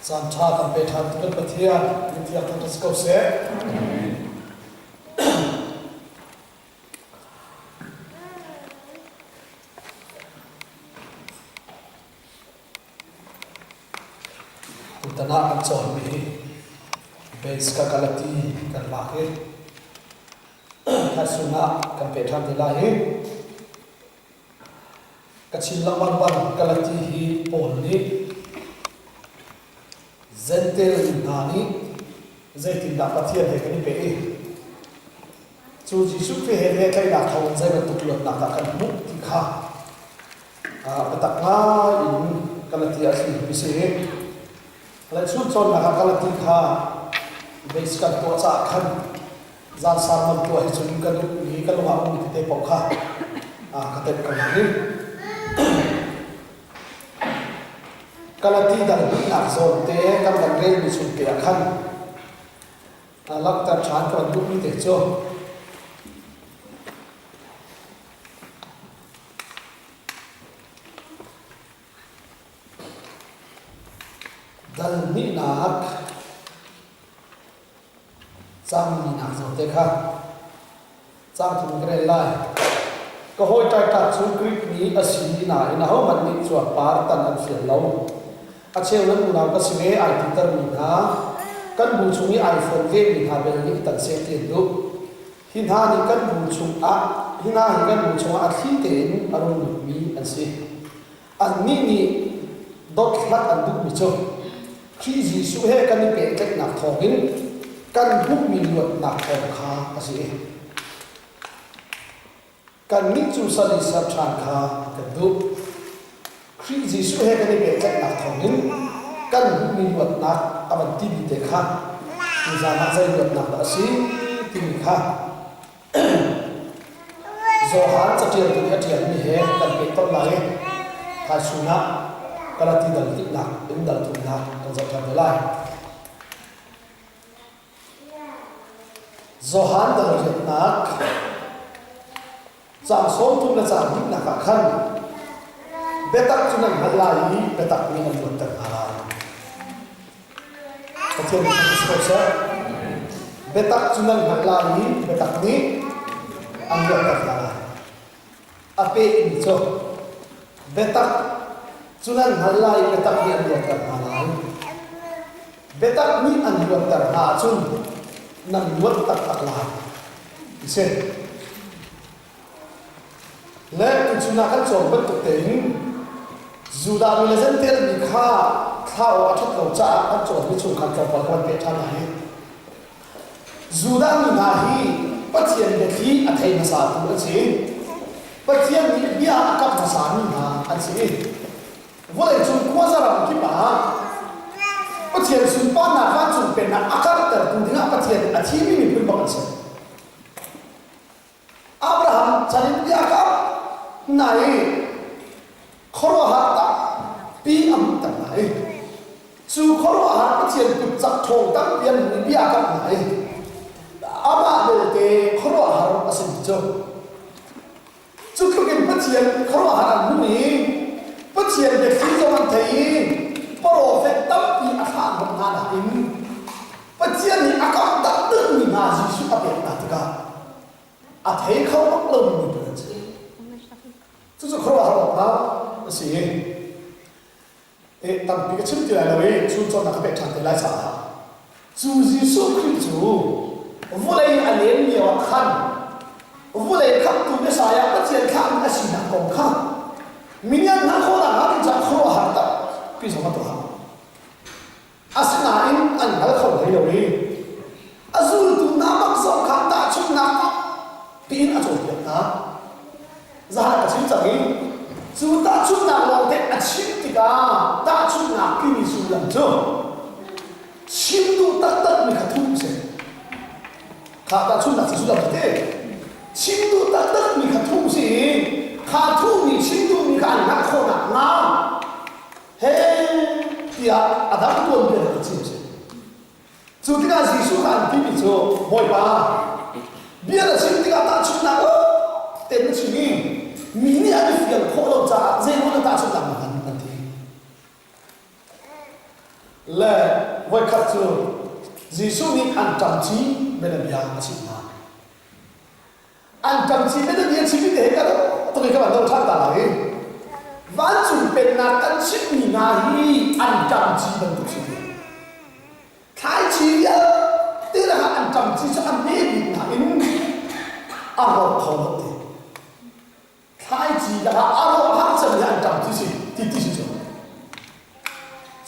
san tha kan pe than tu kan pathian in thiam tu tas ko se utana kan chon mi base ka kalati kan la he hasuna kan pe than de la he kachin lawan wan kalati hi pol ni zentel nani zaitin da pathian he kan pe chu ji su fe he kai la thong zai ba tuklot na ta kan mu ti kha patak na in kalati asi bi se la chu chon na kalati kha base ka to cha khan za sa man to hi chu kan ni kan wa mu ti te pau kha ka te kan ni kalati dan nak zon te kam dan rel mi chu ke khan lak ta chan ko du mi te cho dal ni nak chang ni nak zon te kha chang thum gre lai ko hoi tai ta chu grip ni asi na ina ho man ni chu par tan an fial lo a cheu nan una ka siwe ai titar mi na kan bu chungi iphone ve mi ha bel ni tan se ti du hin ha ni kan bu chung a hin ha ni kan bu chung a thi ten arun mi an se an ni dot flat an du mi cho khi ji su he kan ni pe tek na thongin kan buk mi lot na thong kha asi kan ni chu sali sab chan kha kan du khi ji su he kan ni pe tek na thongin kan buk mi lot na aban ti bi te kha ni za na zai lot na asi ti mi kha zo han cha tial tu ha tial mi he kan pe ton lai tha suna kalati dal ti na in dal tu na kan za tha lai zo han dal jet nak chang som tu na chang dik na ka khan betak chu nan halai betak ni an lut tak ala pathian ni ko sa betak chu nan halai betak ni an lut tak ala ape ni cho betak chu nan halai betak ni an lut tak ala betak ni an lut tak ha chun nan lut tak ala ise le chuna kan chom bat tu tein zuda mi zen tel mi kha thao a thot lo cha kan chom mi chung kan chom pa kan pe than hai zuda mi na hi pathian de thi a thai na sa tu chi pathian mi bia ka na sa ni na an chi wo le chung kwa za ram ki pa pathian sun pa na va chung pe na akar tar tu ding a pathian a thi mi pun ba kan Abraham charin bia ka nai khoro ha ta pi am ta nai chu khoro ha pa chen tu chak thong tam pian ni bia ka nai ama de te khoro ha ro asin cho chu khu gen pa chen khoro ha nu ni pa chen de fi zo man thai prophet tam pi a kha mo na na in pa chen ni akam ta tu ni na ji su a pe na ta ka a thai khau mak lum ni pa chú khổ là học đó là gì? Tầm bị cái chim tiền là vậy, chú cho nó cái bệnh chẳng thể lại sao? Chú Giêsu Christ chú, vô đây anh em nhiều khăn, vô đây khắp tu cái sai á, cái chuyện khăn cái gì nặng còn khăn, mình nhận nó khổ là nó thì chẳng khổ hẳn đó, vì sao mà tôi học? Xin anh nói không thấy đâu đi, dù tu nam bắc sông khăn ta chung nam, tin ở chỗ việc đó. Ra là chính chẳng ý dù ta chút nào lòng thế à chim thì cả ta chút nào khi mình dù làm chưa chim tu tất tất mình khả thu sẽ khả ta chút nào dù làm thế chim tu tất tất mình khả thu gì khả thu mình chim tu mình khả nặng khổ nặng nào hey thì à đã buồn biệt là chim sẽ dù thì là gì số khả khi mình chưa mỗi ba biết là chim thì cả ta chút nào tên nó chỉ nghĩ mình đi ăn phiền khổ lắm cha dễ muốn ta chút làm mà ăn thì là với khát chú Giêsu ni ăn trầm chí bên làm nhà chỉ là ăn trầm chí bên làm nhà chỉ biết thế cả đó tôi nghĩ các bạn đâu tham ta lại ván chuẩn bên là ăn chip ni na hi ăn trầm chí bên tụ chỉ thái chí á tức là ăn trầm chí cho ăn mê bị na in ăn vào khẩu lợn thái chí là ăn vào hấp dẫn ăn trầm chí thì chứ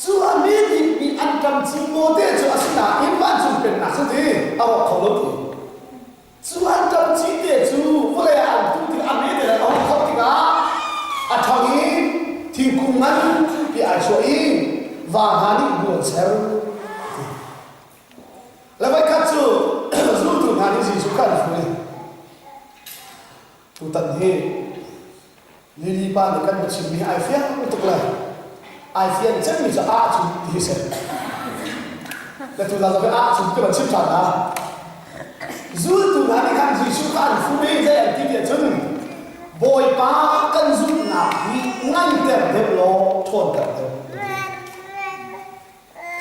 chú ăn mê bị ăn trầm chí ngô thế chú ăn là in ván chuẩn bên là sao thế ăn vào khẩu lợn chú ăn trầm chí thế chú với lại ăn chú thì ăn mê thế là ăn khẩu thì cả ăn thằng ấy thì cùng ăn bị ai cho ý và hà đi buồn xéo là vậy các chú dù tụi hà đi gì chú cần phải tụi tận hệ lý ba để căn một chuyện bị ai phiền một tục là ai phiền chắc mình sẽ chú thì sẽ là tụi là cái chú cái bản chất phản là dù tụi hà đi căn gì chú cần phải dễ thì việc chân bồi ba cân dung là bị ngăn đẹp đẹp lo thôn đẹp đẹp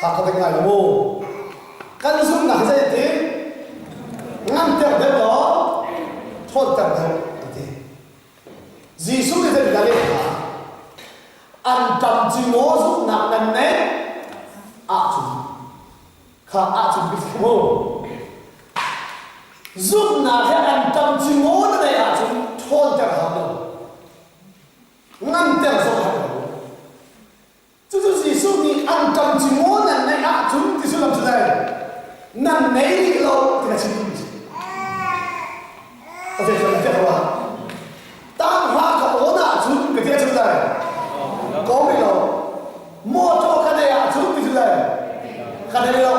thà có cái ngày là mô cân dung là dễ thế ngăn đẹp đẹp lo thôn đẹp đẹp thế gì xuống thì là lên ăn trầm chỉ ngó giúp nặng nặng nét chúng khá chúng cái gì mô giúp nặng cái ăn trầm chỉ ngó nó đây chúng thôn đẹp hả đâu ngăn đẹp rồi hả đâu chú gì xuống thì ăn trầm chỉ ngó nặng này chúng thì xuống làm thế này nặng nấy đi lâu thì là chỉ đi ở đây là thế nào tăng hóa có ổn chúng cái thế này có bị lâu mua cho cái này chúng thì thế này cái này lâu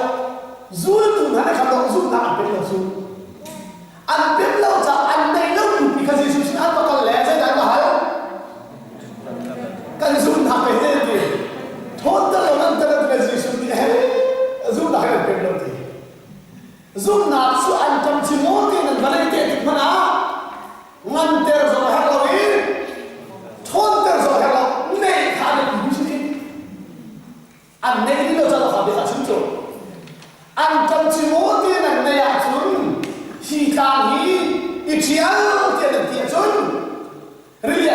rút từ này cái đó rút nặng biết là rút ăn biết lâu chả ăn đây lâu vì cái gì chúng ăn vào con lẽ dễ đánh vào hay cái rút nặng cái thế gì thốt tất là ăn tất là cái gì chúng đi hết rút nặng cái biết lâu thì rút nặng số ăn trong chỉ muốn thì mình phải để mà nào ngăn tiền rồi hay là gì thôn tiền rồi hay là này khá được những gì ăn này đi đâu cho nó phải biết là chính chủ ăn trong chỉ muốn thì mình này chúng khi càng nghĩ ít chiếu tiền được tiền chúng really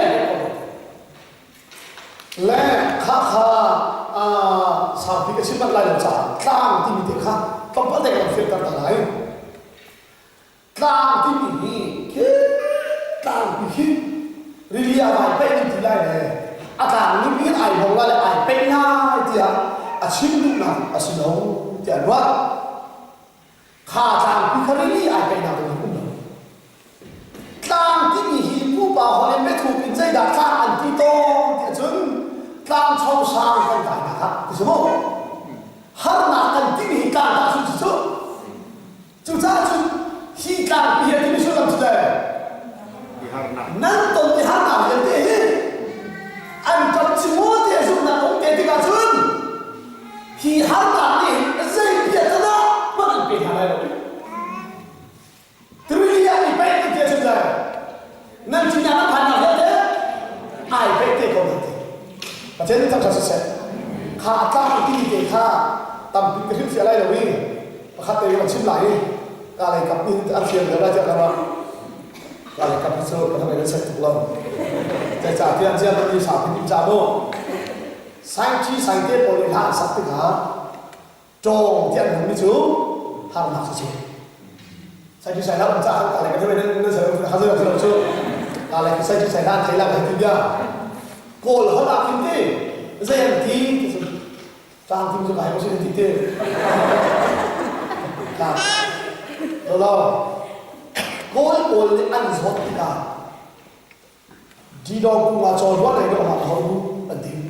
lẽ khá sao thì cái sự mất lại là chả càng thì mình khác không có thể làm phiền cả lại càng thì mình càng bị really ai bên thì lại này càng nghĩ biết ai không lại ai bên na thì chim lúc nào xin lỗi thì anh nói khá càng bị cái really ai bên nào cũng được càng thì mình hiểu bảo họ nên biết thuộc in dây đã càng anh thì to thì chúng càng sâu sang cái này là cái gì không har na kan ti hi ka ta su chu cha chu hi ka bi he ti su lam today nan ton ti har na ye te an tam chi mo te su na ong te ti ka chun hi har na ni zai bi ta na ma an pe ha lai tri ya ni pe ti te su da nan chi na phan na ye te ai pe te ko te pa te ni ta cha se kha ta ti te kha tầm cái phim phía này là gì? Khát tới mà chim lại, cả này cặp pin ăn phiền nữa là chắc là mà, cả này cặp pin sơ cái thằng này nó sẽ thuộc lòng, để trả tiền riêng đi xả pin trả đô, sáng chi sáng tiết bộ liên hạ sắp tới cả, tròn tiền không đi chú, hàng nào chứ, sáng chi sáng nào trả cả này cái thằng này nó sẽ hàng rơi vào chưa, cả này cái sáng chi sáng nào thấy là cái gì vậy? Cô là họ làm kinh tế, dây hàng tí trang phim cho cái có sự tin tưởng, là rồi cô ăn giọt thì cả đi đâu cũng là trò đoán này đâu mà họ cũng ẩn tính,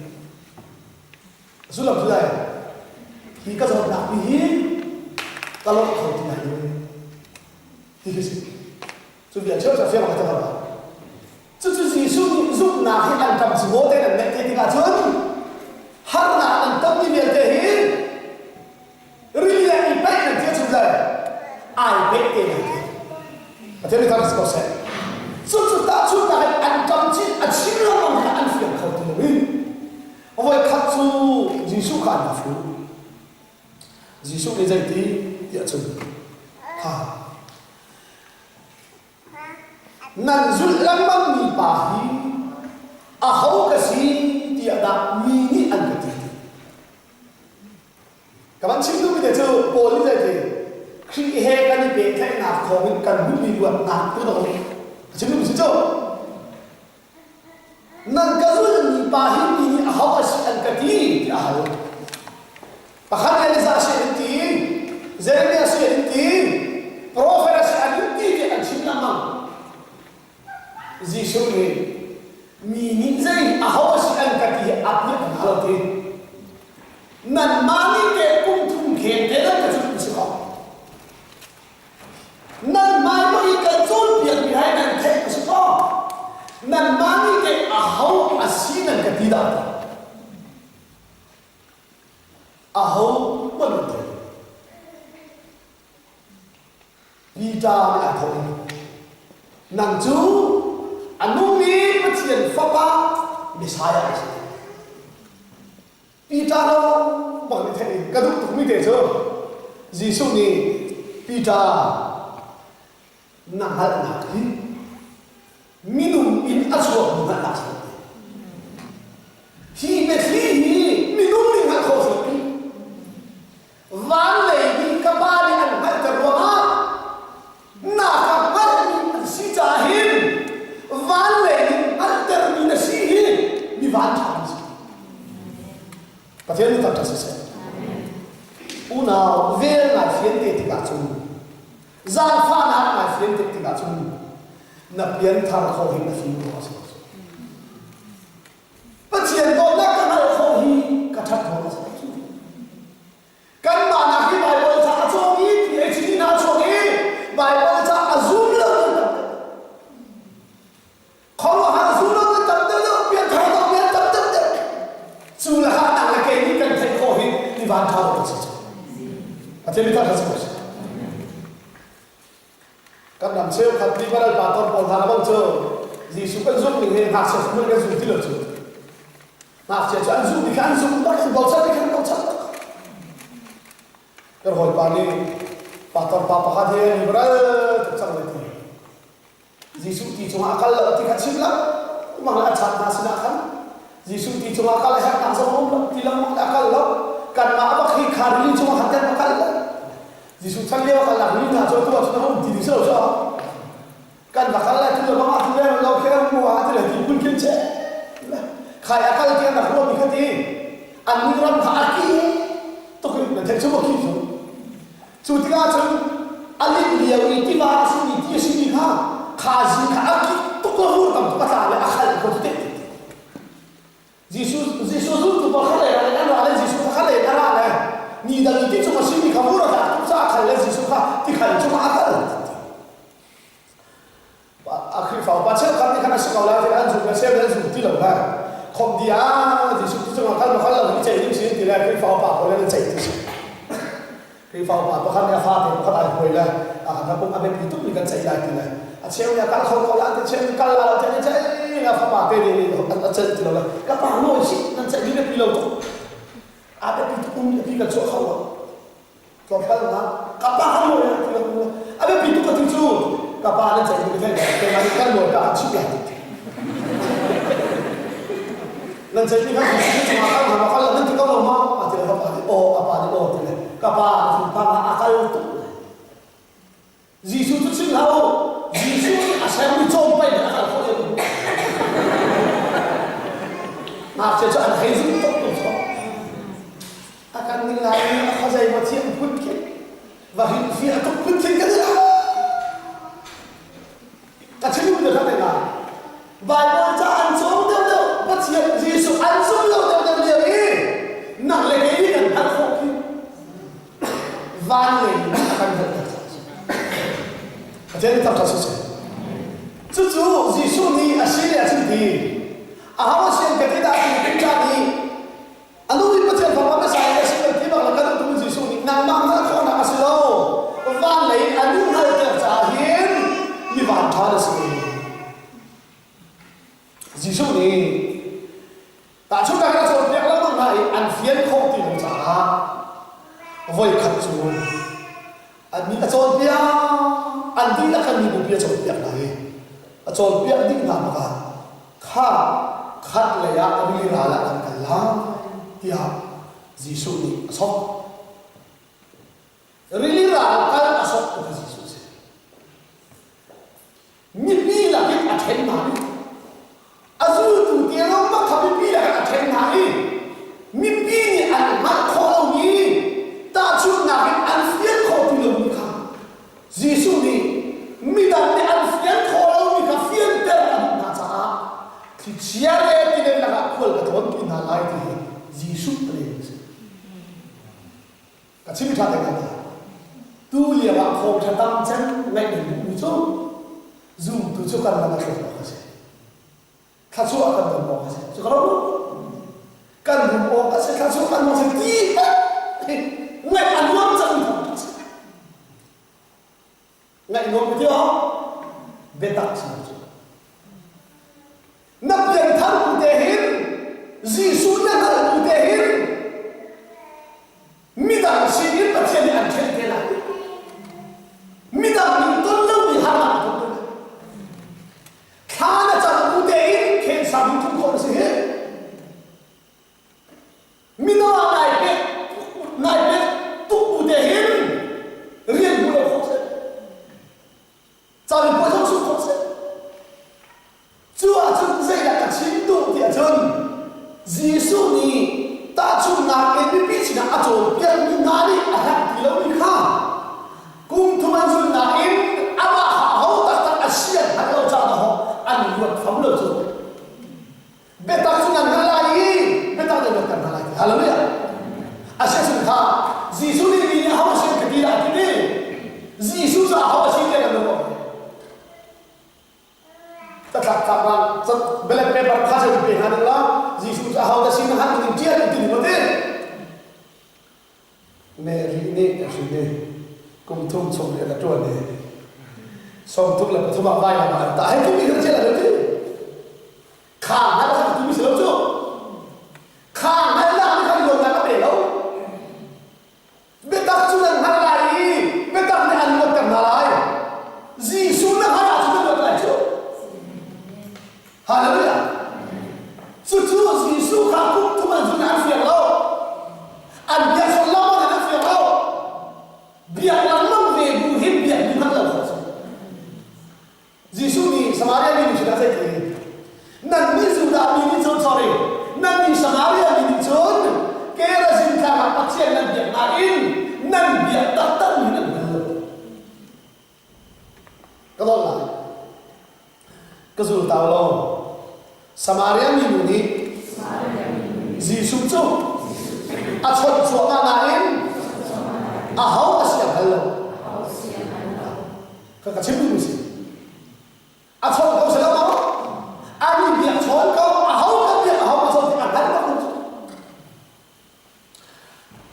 dù làm thế này thì các giọt đặc biệt các lỗ không thì này thôi, thì cái gì, dù việc trước là phim mà cái thằng nào, chứ gì giúp nào khi ăn cầm chỉ bố tên là mẹ thì cả chớn har na an tâm ni việc thế hi really ai bay na thế chúng ta ai biết thế này thế thì ta sẽ có sẽ chúng ta chúng ta ăn tâm chi ăn chi lo mà ăn phiền không thì mình ôi khát chú Giêsu khát là phú Giêsu để dạy tí địa chừng ha nan zul lam mang mi pa hi a hau ka si tia da mi ni an ka ti các bạn chim tu mi để cho bồ đi dạy thì khi he cái đi bé thay nạp thọ mình cần muốn đi luận nạp tu đâu chim tu mi chứ nan ka zul mi pa hi mi ni a hau ka si an ka ti ti a hau pakhan Elisa si an ti Jeremia si an ti prophet si an ti ke an chim namang Giêsu này mình dây à họ sẽ ăn cái gì áp lực nào đó thì nằm mang cái cung thùng khen thế đó cái chuyện gì không nằm mang cái chốn việc bị hai nằm thế cái gì không nằm mang cái à họ à xin ăn cái gì đó à họ bất lực vì cha là thôi nằm chú anu ni pathian fapa Messiah Peter lo bang ni thei kaduk tuk mi te cho Giêsu ni Peter na hal na ki minum in aswa mu na sa hi be hi minum ni ha kho sa ki van le ni ka ba ni an ha ta ro ha na ka ba ni si cha hin van lên ăn termina si đi van thằng gì, có thể là tập sẽ una về lại phiên tết thì cả chung, gian pha lại phiên tết thì cả chung, nạp biến thằng khâu hình là phiên của họ bất chiến đó là cái nào khâu hình cả thằng của họ căn bản là khi bài bơi cha cho ý thì ấy chỉ nào cho ý bài bơi cha azul là kalau hal sudah tertentu biar tahu biar tertentu sudah ada lagi ini kan saya kohit di bantau saja. Macam itu ada semua. Kan dalam sel khatri baral pator pol harabang so Giêsu kan zoom ni hak semua kan zoom tidak zoom. Maaf saya jangan zoom ikan zoom tak kan bausa ikan bausa. Kerhoi pani pator papa kadhe ni baral tercang lagi. Giêsu ti cuma akal ti kacil lah, malah cat nasidakan. Giêsu ti cuma akal hak nak semua, tilang akal lah. Kan mak apa khi khari cuma hati akal lah. Giêsu cakap akal lah, ni nak jauh tu waktu nak ti disau sah. Kan akal lah tu mak tu lah, lau kira mua tu lah ti pun kece. Khai akal dia nak buat mikati, anu ram khaki, tu kan nanti cuba kisu. Cuba tiga macam alih dia ini bahasa ini dia sini ha. Kazi kaaki tukahur tam tukatale akal ko tete Giêsu tu bakale ana ala Giêsu bakale ara ni da ni cuma sini kamura ta sa akal Giêsu ka ti kal cuma akal akhir fa baca kami kana sekolah di anju ka saya dan ti lo ba khom dia Giêsu tu cuma akal bakal ni cai ni sini ti la akhir fa ba ko le cai ti akhir fa ba bakal ya fa te bakal ko la akan pun abe itu ni kan cai la ti la Aceh ni kalau kau kalau Aceh kalau lalu Aceh apa apa ni Aceh tu lah. Kapal no sih nanti dia pilau tu. Ada pintu pun dia kat suatu hawa. Kapal na kapal no ya pilau. Ada pintu kat situ. Kapal nanti dia kita kembali kan lo kat situ lah. Nanti ni kan situ cuma kalau nanti kalau mau ada apa apa tu lah. Kapal pang akal tu. Giêsu tu sih tahu. Giêsu asal ni jompai dah akal kau itu. Maaf saya an hai zum tok tok. Akan nilai khazai mati yang pun ke. Wahid fi atok pun ke kada. Kacau ni dah ada. Bible cha an som dah. Mati yang Giêsu an som dah dia ni. Nak lagi ni kan hal kau. Van ni akan berkata. Jadi tak tersusah. Cucu Giêsu ni asyik asyik. Ahawas yang kita jadi. Anu ni macam apa saya asyik tiba kalau tu Giêsu ni nama kau nak asyik lo. Van lain anu hal terjahil ni van thar sekali. Giêsu ni tak cuba kita coba lama mai anfian kau tidak cah. voi khát chú anh mi chọn bia anh đi là khăn mi bùi bia chọn bia này chọn bia đi làm cả khát lấy anh mi ra là anh cả lá tia Giêsu ni asok really ra cái asok của Giêsu sẽ mi bi là cái athen này azu tu tia lo mà thằng bi là cái athen này mi bi ni anh mà khó ni ta chút nào cái anh phiền khó tu lo mi khang Giêsu ni mi đang ni anh phiền khó lo mi khang phiền ter là na cha thì chia ra thì nên là cái khol cái thôn pin hà lai thì Giêsu tới cái chi tiết này tu liệu bạn không thể tăng chân ngay được một chút dùng tu cho cần là cái gì khát số cần được một cái gì cho cần được một cái khát số cần một cái gì ngay ăn uống chẳng được ngay ngồi cái đó về tập sao nắp tiền thằng cụ thể hiện Giêsu nhận thằng cụ thể hiện mi đang suy nghĩ bất thiên anh chết thế nào mi đang mình tôn lâu bị ham làm tôn lâu khá là chẳng cụ thể khen sao mình không còn gì hết mi nói này biết tụ cụ thể hiện riêng cụ lâu không sẽ sao mình có trong suốt không sẽ chưa chân dây là cả chín độ địa chân Giêsu ni ta chung na cái bí chỉ là áp dụng cái mình nói đi à thì lâu đi khác cùng thằng anh chung na em à mà họ ta asian hay lâu cha đó anh luật phẩm luật rồi bé ta chung na lại bé ta được cần lại hallelujah asian chung khác Giêsu ni đi nhà họ xin cái gì là cái gì Giêsu ra họ xin cái gì đó tất cả các bạn rất bela paper khá là bình thường là Giêsu ra họ đã xin hắn mình chia được tiền một thế nè ri nè cùng thùng sống để là chuẩn này xong thùng là thùng mặc vai là mà tại cái gì đó chết là được chứ khả năng là tụi mình sẽ lâu chưa khả năng là cái điều này có để lâu biết tập trung là hắn lại biết tập để ăn một cầm lại Giêsu là hắn đã chúng ta được lại chưa hallelujah Chúa Giêsu khá cũng tụi mình dùng ăn phiền lâu ăn biết son lâu là ăn phiền lâu biết là năm về bù hiếp biết như hắn là khó Giêsu ni Samaria ni chúng ta thấy cái nan ni Juda ni chốn sorry nan ni Samaria ni chốn cái là gì cả mà bắt chuyện nan biết mà in nan biết tất tất như nan cái đó là cái dù tao lo Samaria ni Giêsu chung à chọn chuộng mà em à hậu là siang hello cái chim gì gì à chọn câu sẽ đâu anh biết chọn câu à hậu cái biết à hậu mà chọn thì anh thấy không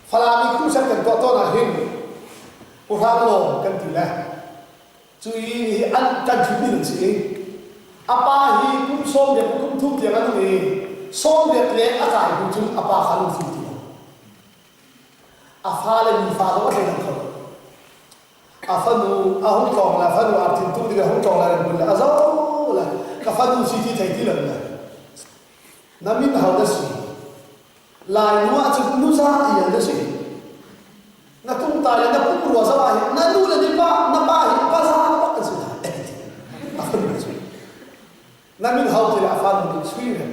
phải là mình cũng sẽ cần to là hình của hàng lồng cần tỷ lệ chú ý anh cần chú ý được gì apa hi cũng xôm việc cũng thu tiền anh này xôm việc lẽ à giải cũng chúng apa khăn thu tiền pha lên pha đó thì làm không phân không còn là phân hoạt thì tôi thì không còn là mình là dấu là cái phân chỉ thì thấy tí lần này nằm mình hầu đó gì lại nữa chỉ cũng nuôi ra thì là gì nó tung tài là nó cũng rùa ra bài nó nuôi là đi ba nó ba hiện ba ra nó cái gì là phân là gì nằm mình hầu thì là phân mình suy này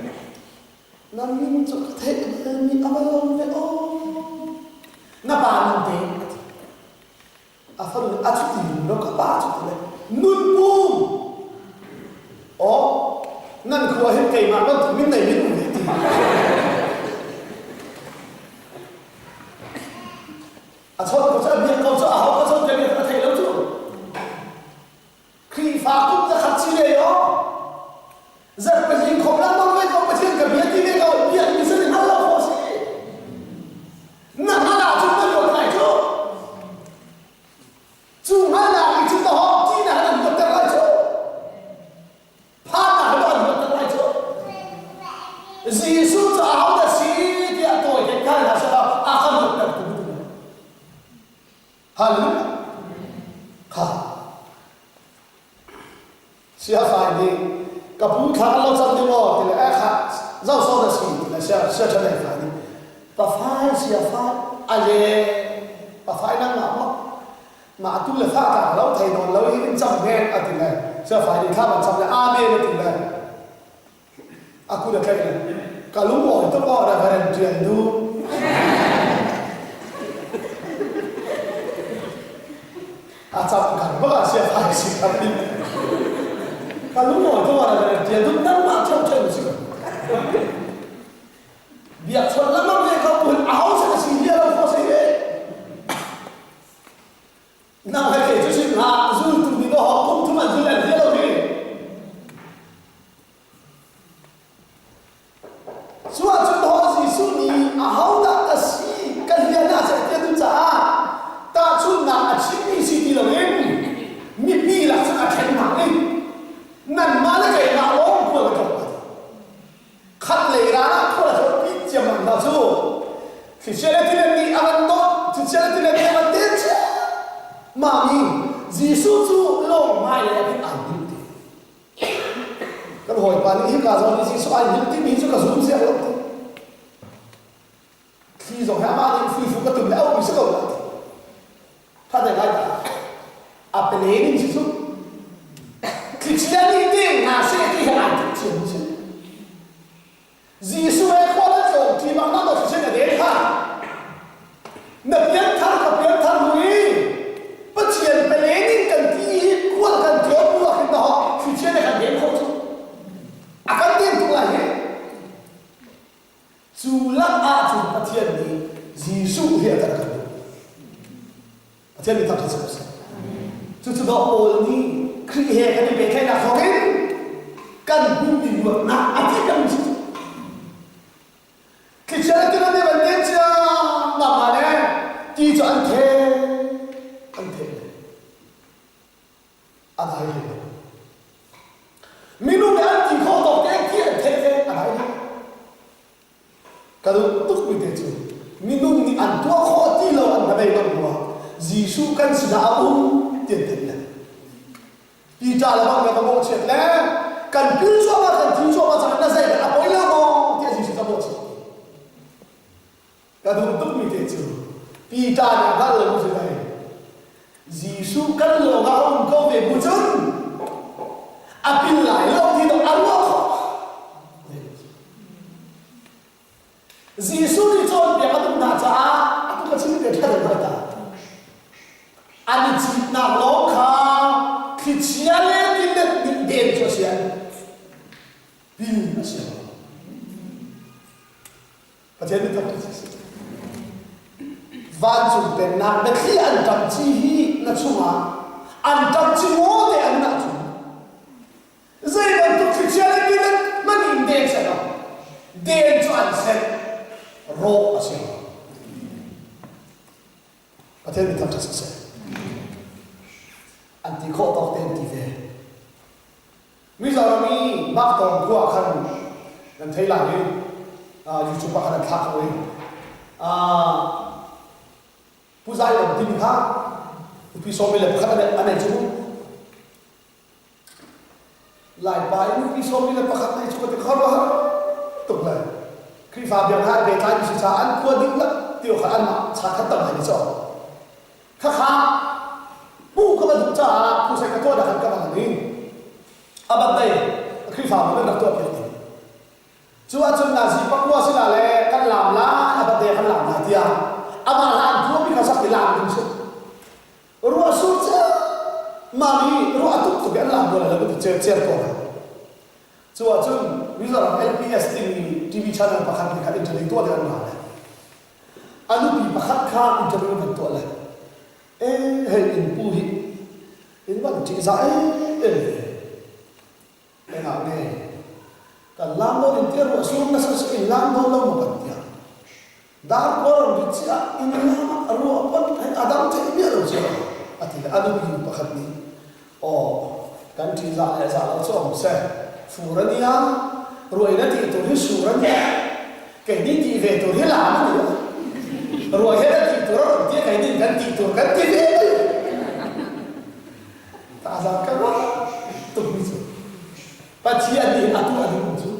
nằm mình cho thấy mình ăn bao về ô na ba nun te a faru a chuti no ka ba chuti nun pu o nan khuwa hin kai ma ba min nei min ne ti a chot ko cha bi ko cha a ho ko cha de ka thai lo chu khi fa cũng ra khát chi le yo giờ bây giờ không làm đâu với không có chuyện cả biết đi với đâu biết mình sẽ làm đâu có gì nằm nào chúng ta được lại chỗ chúng nào chúng ta họ chỉ là làm được lại chỗ phá là làm được lại chỗ Giêsu cho áo là xí thì tội cái là sao không được hallelujah ha sia phải đi cặp bún khá lâu trong đi mò thì là khá rau sâu là gì thì là sia cho này phải đi và phải sia phải ale và phải năng làm mà tu là khác cả lâu thầy nói lâu yên trong nghe à thì này sia phải đi khác mà trong là amen thì này aku dah kaya kalau mau itu kau ada barang jual tu acap kan bagai siapa sih kami kalau mau itu ada barang jual tu nama macam sih biar selama mereka pun ahau sekali dia lah kau sih nama mereka itu sih nak zul tu di bawah hukum tu macam dia lah ni suatu doa Yesus ni ahau tak kasih kalian aja dia tu cah tak cuma asyik si dilawan ni bila sangat kenal ni nan mana kaya nak orang pun macam kat lera pun macam pinjam mana tu secara tidak ni aman tu secara tidak ni aman dia mami Yesus tu long mai lagi anjing kan hồi pan ini kalau ni Yesus anjing tu ni juga zoom siapa tu khi rồi hai ba những phi phụ các từng lễ ông bị sức cầu他在来啊，本来你是说，可是那你对哪些地方安全不是？耶稣还花了种地方那么是现在连看，那边看和边看不一，不见本来你跟第一或者跟脚步很好，去现在看连口处，啊，跟电动来的，主了啊，主不见你，耶稣也在那。Jadi tak selesai. Sebab all ni kriya kan dipakai nak hokin kan bumi buat nak hati kan situ. Kerja kita ni benda nama ni di ante ada ini. Minum anti kau tak dia ada ini. Kalau tu kita tu minum ni antua kau ti lawan ada yang buat. Yesus kan sudah tiada. Kita lama kita mau cek leh, kan pinjau macam mana saya apa yang mau dia Yesus tak mau cek. Kalau untuk kita itu, kita ni kalau macam ni, Yesus kan lorang kau berbujur, apilai lo tidak Allah. Yesus ni cakap dia kata baca, aku kecil dia kata baca. Ani cipta lokal, kecialan tidak didiam sosial, bin sosial. Macam ni tak betul. Wajib benar, tapi antam cihi nak cuma, antam cimo deh anak cuma. Jadi bentuk kecialan tidak menindek saja, dia jual set roh sosial. Macam ni tak betul. Anti kau tak tentive. Misalnya ni mak tong gua akan dan Thailand ni, YouTube akan tak kau ni. Pusat yang tim kah, episode ni lepas ada aneh cuma. Lai bayi episode ni lepas ada cuma tekar bah, tu lah. Krifa biar hal betai bisaan kuat diklah, tiada kan mak cakap tak ada jauh. Kakak. Bukan betul pusat ketua dah kan ini. Abad ni, krifa mana nak tua pergi. Cuaca nasi pakwa sila le kan lam lah, abad ni kan lam dia. Amalan dua bika sakit lam tu. Ruah surga, mami ruah tu biar lam boleh lebih cer tua. Cuaca misalnya LPS TV channel pakai dekat internet tua dengan mana. Anu bi pakai kah internet betul lah. Hei impuhi, ini mana cerita enak ni. Kalau lama ni terus semua sesuatu lama berdia. Dar orang bicara ini lama ruang pun ada macam ni ada macam. Ati ada begini pakat ni. Oh, kan cerita salah macam saya. Furania, ruang ini itu surania. Kini TV itu lama ni. Ruang ini itu dia kaini kan TV chia đi ăn tua đi một chút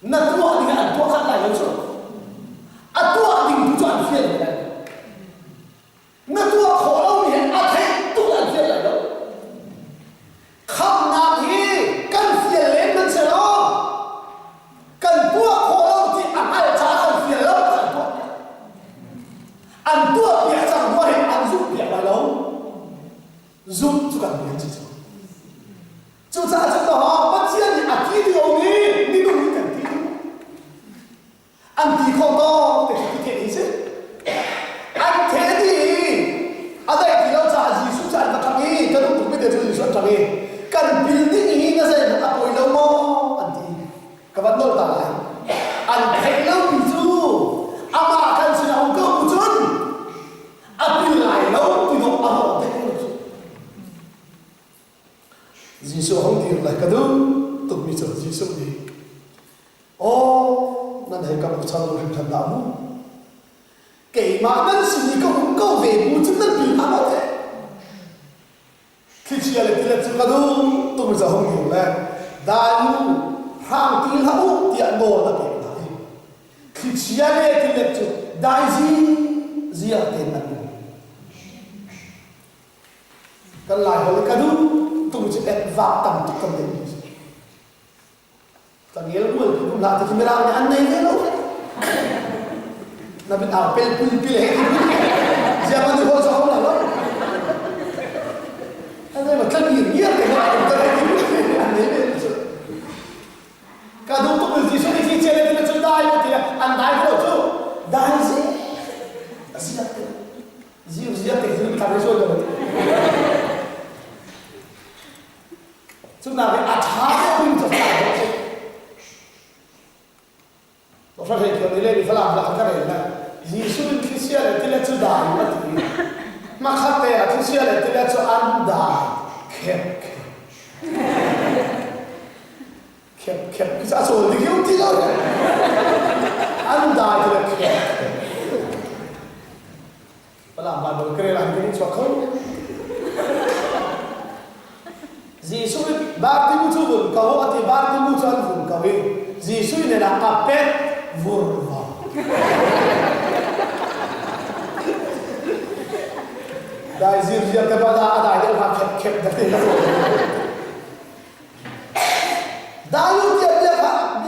na tua đi ăn tua khác lại một chút ăn tua đi một chút ăn phiền lại na tua khổ lâu thì ăn thấy tua ăn phiền lại đâu không nào thì cần phiền lên mình sẽ lo cần tua khổ lâu thì ăn ai trả cần phiền lâu ăn tua việc chẳng qua hình ăn giúp việc lại đâu giúp cho cần biến gì chúng ta chúng ta bắt chiên thì ăn tí điều này đi đúng cái tí ăn tí không to để cái gì chứ ăn thế thì ở đây thì nó trả gì xuống trả là thằng ấy cái đúng biết được gì xuống thằng ấy cần biến đi nghĩ nó sẽ là bồi lâu mò ăn tí các bạn nói ta lại ăn thế lâu thì chú ama cần sự nào cơ một chút ăn đi lại lâu thì nó ăn thế Giêsu không tiền lại cái đó tụi mình chờ Giêsu đi ô nên hay gặp một lần hình thành đạo kể mà nên xin câu về một chút nên bị ám thế khi chia lại tiền cho cái đó tụi mình giờ không hiểu là đại hàng tiền hậu tiền đồ là tiền này khi chia lại tiền cho đại gì ở tiền này cái lại hồi cái đó tụi mình sẽ vào tầm thực tâm đến ta nghĩa là cũng là thì mình làm ăn này thế đâu là mình ảo pel hết giờ mà tôi không là đâu anh em mà cất nhiều nhất thì nó cũng tới cái ăn đấy cả đúng tụi mình chỉ số đi chơi lên thì chúng ta thì ăn đái cái đâu chứ đái gì gì thì chúng ta phải chơi được chúng ta phải attack mình cho phải đó nó phải hiểu cái này phải làm là cái này là Giêsu Christ là cái là chủ đạo mà thì mà khác thế Christ là cái là chủ ăn đà kẹp cái sao rồi thì không thì đâu ăn đà thì là kẹp phải làm bài cái này làm cái gì cho không Giêsu bác đi mua chú vườn cầu thì bác đi mua cho ăn vườn cầu ấy Giêsu này là apet vườn vào đại diện riêng cái bao da đại diện là kẹp đặc biệt là đại diện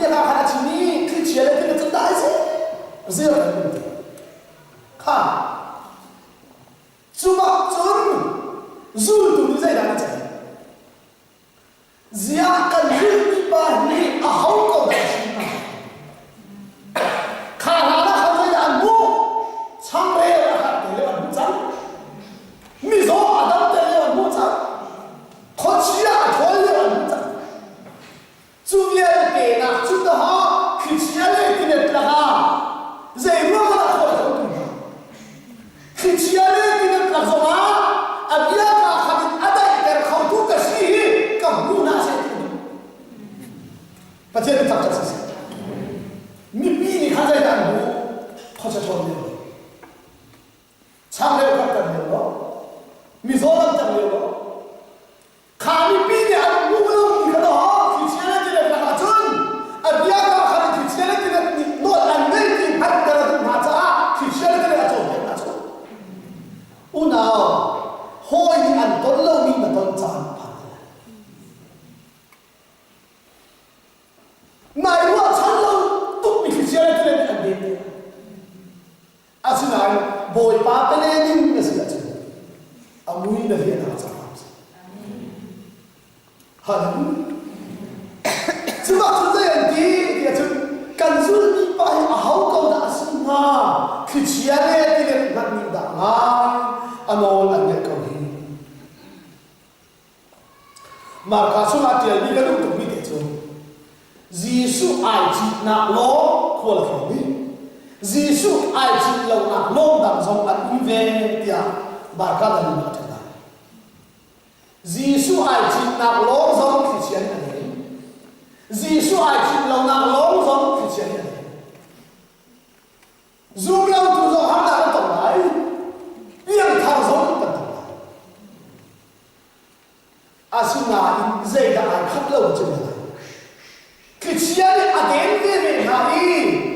dia khá chỉ ní khi chia lại cái chân đại gì riêng là ha chú bác chun dù tụi mình dạy là cái Zia kan yun ba ni ahau ko da shi khana na khana ya mu chang re la ha te le mu chang mi zo adam te le mu chang kho chi ya thol le mu chang chu ye ke na chu da ha khi chi ya le ki ne la ha zai ro la kho da khi chi ya le ki ne la zo ma abia ka khabit adai ter khau tu ka shi mu na se phát hiện thật sự mi ni khá dây đàn bố khó sẽ tròn nhiều sang leo các cần nhiều đó mi gió lắm chẳng nhiều đó khá mi ni ăn ngu lâu thì cái đó thì chia lên thì là cả chân ở bia cả khá thì chia lên thì là nó làm nên thì bắt cả là mà cha thì chia lên thì là tròn hết là tròn u nào hoi ăn tốt lâu mi mà tốt chán này quá chán lâu tụi mình chia lên thì ăn đi à xin nói bồi ba cái này nhưng mà xin chứ à mũi là hiện nào chẳng làm gì hẳn chứ mà chúng ta ăn đi thì chứ cần giữ đi bài à hậu câu đã xin ha khi chia lên thì lên mặt mình đã ngang anh ôn anh nghe câu gì mà cả số là tiền đi cái lúc tụi mình để chung Giêsu ai chỉ nạp lô của là không biết Giêsu ai chỉ lâu nạp lô đằng dòng ăn về tiệt bà cả là mình thật là Giêsu ai chỉ nạp lô dòng thì chiến này Giêsu ai chỉ lâu nạp lô dòng thì chiến này dù lâu tu dòng hắn đã tổng lại biên thao dòng tận tổng lại asuna in zai da ai khat lo chu Christian aden ve ve na i